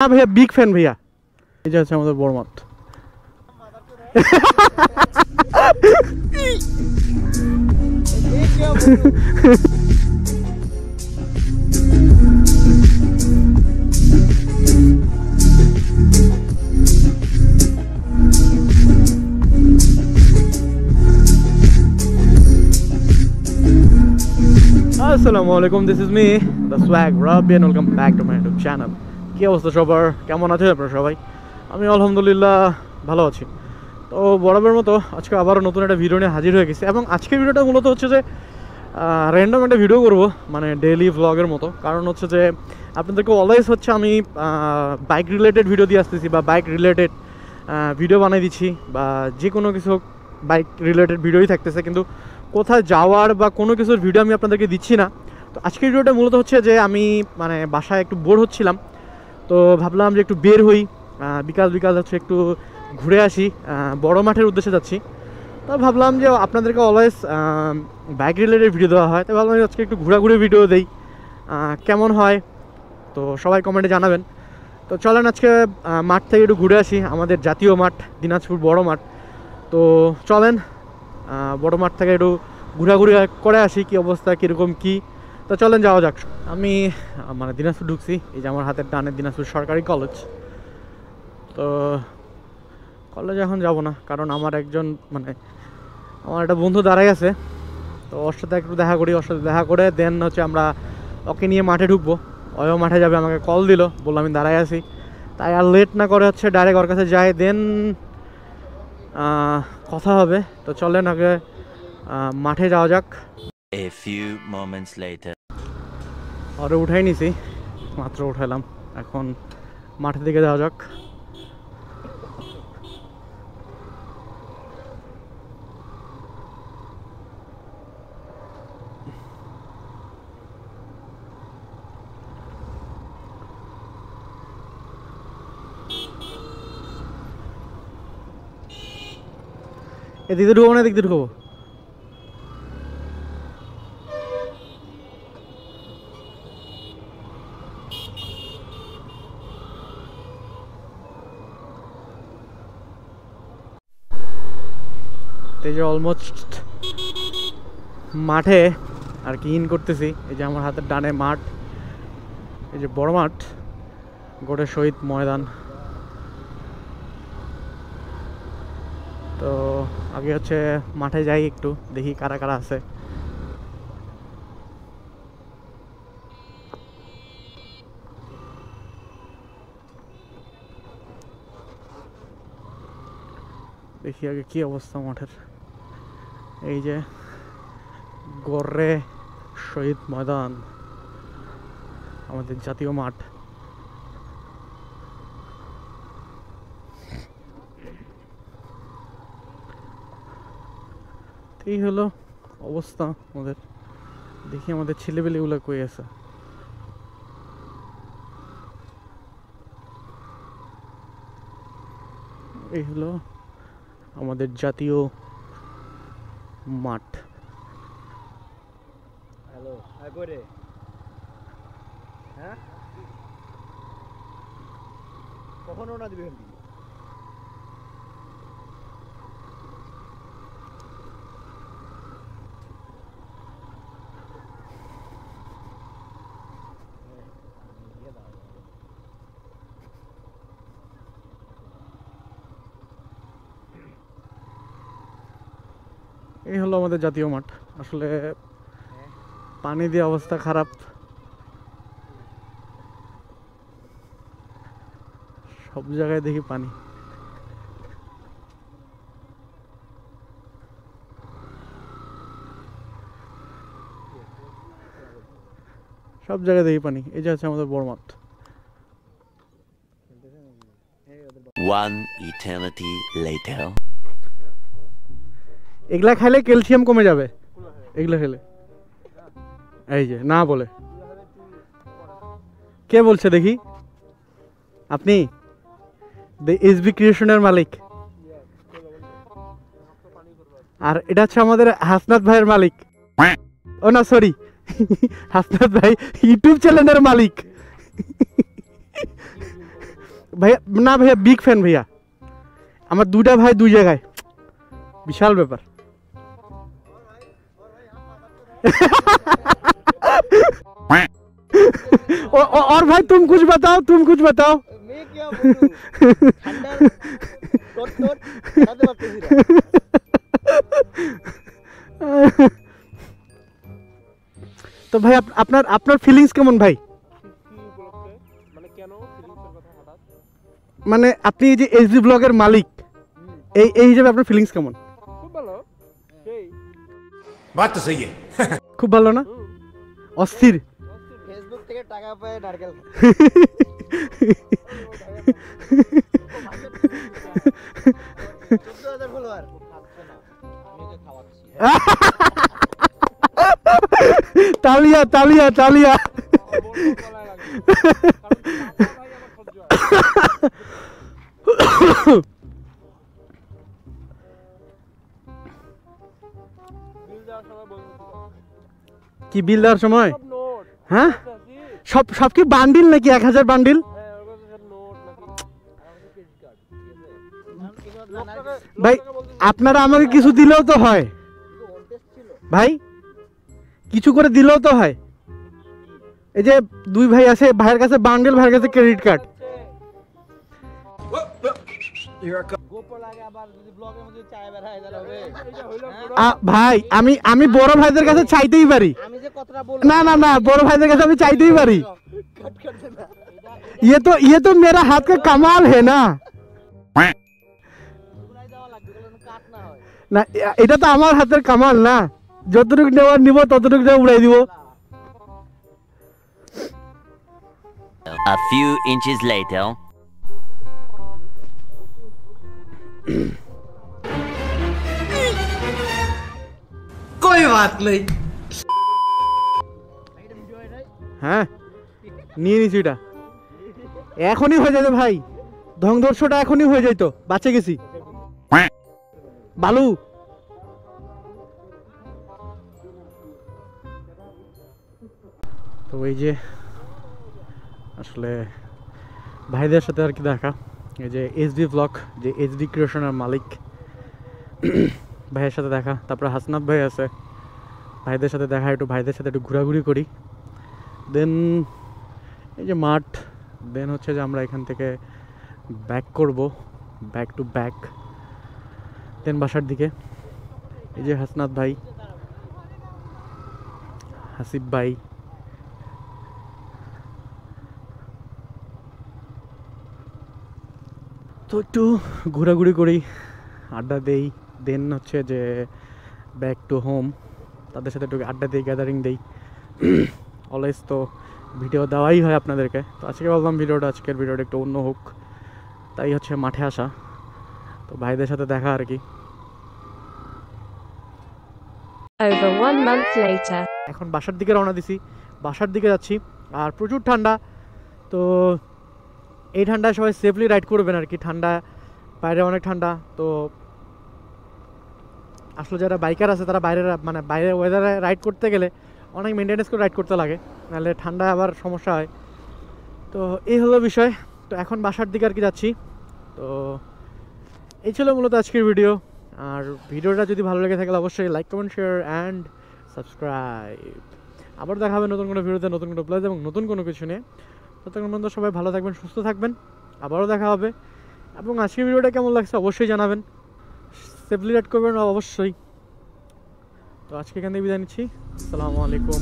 हाँ भैया big fan भैया এই যে আছে আমাদের বড়মাঠ আসসালামু আলাইকুম this is me the swag Rabbi and welcome back to my YouTube channel. কি অবস্থা সবার, কেমন আছেন আপনারা সবাই? আমি আলহামদুলিল্লাহ ভালো আছি। তো বরাবর মতো আজকে আবারও নতুন একটা ভিডিও নিয়ে হাজির হয়ে গেছি এবং আজকের ভিডিওটা মূলত হচ্ছে যে র্যান্ডম একটা ভিডিও করব, মানে ডেইলি ভ্লগের মতো। কারণ হচ্ছে যে আপনাদেরকে অলওয়েজ হচ্ছে আমি বাইক রিলেটেড ভিডিও দিয়ে আসতেছি বা বাইক রিলেটেড ভিডিও বানিয়ে দিচ্ছি বা যে কোনো কিছু বাইক রিলেটেড ভিডিওই থাকতেছে, কিন্তু কোথায় যাওয়ার বা কোনো কিছুর ভিডিও আমি আপনাদেরকে দিচ্ছি না। তো আজকের ভিডিওটা মূলত হচ্ছে যে আমি মানে বাসায় একটু বোর হচ্ছিলাম, তো ভাবলাম যে একটু বের হই, বিকাল বিকাল হচ্ছে একটু ঘুরে আসি, বড় মাঠের উদ্দেশ্যে যাচ্ছি। তো ভাবলাম যে আপনাদেরকে অলওয়েজ বাইক রিলেটেড ভিডিও দেওয়া হয়, তো ভাবলাম আজকে একটু ঘোরাঘুরি ভিডিও দেই, কেমন হয় তো সবাই কমেন্টে জানাবেন। তো চলেন আজকে মাঠ থেকে একটু ঘুরে আসি, আমাদের জাতীয় মাঠ দিনাজপুর বড় মাঠ। তো চলেন বড় মাঠ থেকে একটু ঘোরাঘুরি করে আসি, কী অবস্থা কীরকম কী। তো চলেন যাওয়া যাক। আমি মানে দিনাজপুর ঢুকছি, এই যে আমার হাতের ডানে দিনাজপুর সরকারি কলেজ। তো কলেজে এখন যাব না, কারণ আমার একজন মানে আমার একটা বন্ধু দাঁড়াই আছে, তো ওর সাথে একটু দেখা করি, ওর সাথে দেখা করে দেন হচ্ছে আমরা ওকে নিয়ে মাঠে ঢুকবো। ওও মাঠে যাবে, আমাকে কল দিল, বললো আমি দাঁড়াই আছি, তাই আর লেট না করে হচ্ছে ডাইরেক্ট ওর কাছে যাই, দেন কথা হবে। তো চলেন আগে মাঠে যাওয়া যাক। A few moments later. আরে উঠাই নিছি, মাত্র উঠাইলাম, এখন মাঠের দিকে যাওয়া যাক। এদিক দিয়ে ঢুকবো না এদিক দিয়ে ঢুকবো? এই যে অলমোস্ট মাঠে আর কি ইন করতেছি। এই যে আমার হাতের ডানে মাঠ, এই যে বড় মাঠ, গোটে শহীদ ময়দান। তো আগে হচ্ছে মাঠে যাই, একটু দেখি কারা কারা আছে। দেখি আগে কি অবস্থা মাঠের। এই যে গড়ে শহীদ ময়দান, আমাদের জাতীয় মাঠ। এই হলো অবস্থা আমাদের। দেখি আমাদের ছেলেবেলেগুলো কই আছে। এই হলো আমাদের জাতীয় মাঠ। হ্যালো, আয় করে হ্যাঁ কখন ওনা দিবে? এই হলো আমাদের জাতীয় মাঠ। আসলে পানি দিয়ে অবস্থা খারাপ, সব জায়গায় দেখি পানি। সব জায়গায় দেখি পানি। এই যে আছে আমাদের বড় মাঠ। One eternity later. এগুলা খাইলে ক্যালসিয়াম কমে যাবে, এগুলা খেলে। এই যে না বলে কে বলছে দেখি? আপনি এসবি ক্রিয়েশনের মালিক, আর এটা হচ্ছে আমাদের হাসনাত ভাইয়ের মালিক। ও না সরি, হাসনাত ভাই ইউটিউব চ্যানেলের মালিক। ভাইয়া না ভাইয়া বিগ ফ্যান ভাইয়া, আমার দুটা ভাই দুই জায়গায়, বিশাল ব্যাপার। और भाई तुम कुछ बताओ, तुम कुछ बताओ। मैं क्या बोलूं, ठंडा टोट टोट खाते वक्त ही रहा। তো ভাই আপনার আপনার ফিলিংস কেমন ভাই? মানে আপনি এই যে এসডি ব্লগের মালিক, এই হিসেবে আপনার ফিলিংস কেমন? খুব ভালো, সেই बात तो सही है। খুব ভালো না? অস্থির। ফেসবুক থেকে টাকা পায় নারকেল। 14,000 ফলোয়ার। খাচ্ছে না, আমি ওকে খাওয়াচ্ছি। তালিয়া তালিয়া তালিয়া। কি বিল দেওয়ার সময়? হ্যাঁ, সব সব কি বান্ডিল নাকি 1000 বান্ডিল? ভাই আপনারা আমাকে কিছু দিলেও তো হয় ভাই, কিছু করে দিলেও তো হয়। এই যে দুই ভাই আছে, ভাইয়ের কাছে বান্ডেল, ভাইয়ের কাছে ক্রেডিট কার্ড। ভাই আমি বড় ভাইদের কাছে চাইতেই পারি। না না না, বড় ভাইদের কাছে আমি চাইতেই পারি। ये तो मेरा हाथ का कमाल है ना। না এটা তো আমার হাতের কামাল না, যতটুকু নেওয়ার নিব ততটুকু উড়াই দিব। A few inches later. कोई बात नहीं। হ্যাঁ নিয়ে নিছি, এটা এখনই হয়ে যেত ভাই, ধ্বংসটা এখনই হয়ে যেত, বাঁচে গেছি। বালু তো এই যে আসলে ভাইদের সাথে আর কি দেখা, এই যে এসডি ব্লগ, যে এসডি ক্রিয়েশনের মালিক ভাইয়ের সাথে দেখা, তারপরে হাসনাত ভাই আছে, ভাইদের সাথে দেখা, একটু ভাইদের সাথে একটু ঘোরাঘুরি করি। দেন এই যে মাঠ, দেন হচ্ছে যে আমরা এখান থেকে ব্যাক করব, ব্যাক টু ব্যাক, দেন বাসার দিকে। এই যে হাসনাত ভাই, হাসিব ভাই, তো একটু ঘোরাঘুরি করি, আড্ডা দেই, দেন হচ্ছে যে ব্যাক টু হোম, তাদের সাথে একটু আড্ডা দিই, গ্যাদারিং দিই। অলওয়েজ তো ভিডিও দেওয়াই হয় আপনাদেরকে, তো আজকে বললাম আজকের ভিডিওটা একটু অন্য হোক, তাই হচ্ছে মাঠে আসা, তো ভাইদের সাথে দেখা আর কি। Over 1 month later. এখন বাসার দিকে রওনা দিছি, বাসার দিকে যাচ্ছি, আর প্রচুর ঠান্ডা। তো এই ঠান্ডায় সবাই সেফলি রাইড করবেন আর কি, ঠান্ডা বাইরে অনেক ঠান্ডা। তো আসলে যারা বাইকার আছে তারা বাইরে ওয়েদারে রাইড করতে গেলে অনেক মেনটেনেন্স করে রাইড করতে লাগে, নাহলে ঠান্ডায় আবার সমস্যা হয়। তো এই হলো বিষয়। তো এখন বাসার দিকে আর কি যাচ্ছি। তো এই ছিল মূলত আজকের ভিডিও। আর ভিডিওটা যদি ভালো লেগে থাকে অবশ্যই like, comment, share and subscribe. আবার দেখা হবে নতুন কোনো ভিডিওতে, নতুন কোনো প্লেস এবং নতুন কোনো কিছু নিয়ে। ততক্ষণ পর্যন্ত সবাই ভালো থাকবেন, সুস্থ থাকবেন, আবারও দেখা হবে। এবং আজকের ভিডিওটা কেমন লাগছে অবশ্যই জানাবেন, সেফলি রাইড করবেন অবশ্যই। তো আজকে এখান থেকে বিদায় নিচ্ছি। আসসালামু আলাইকুম।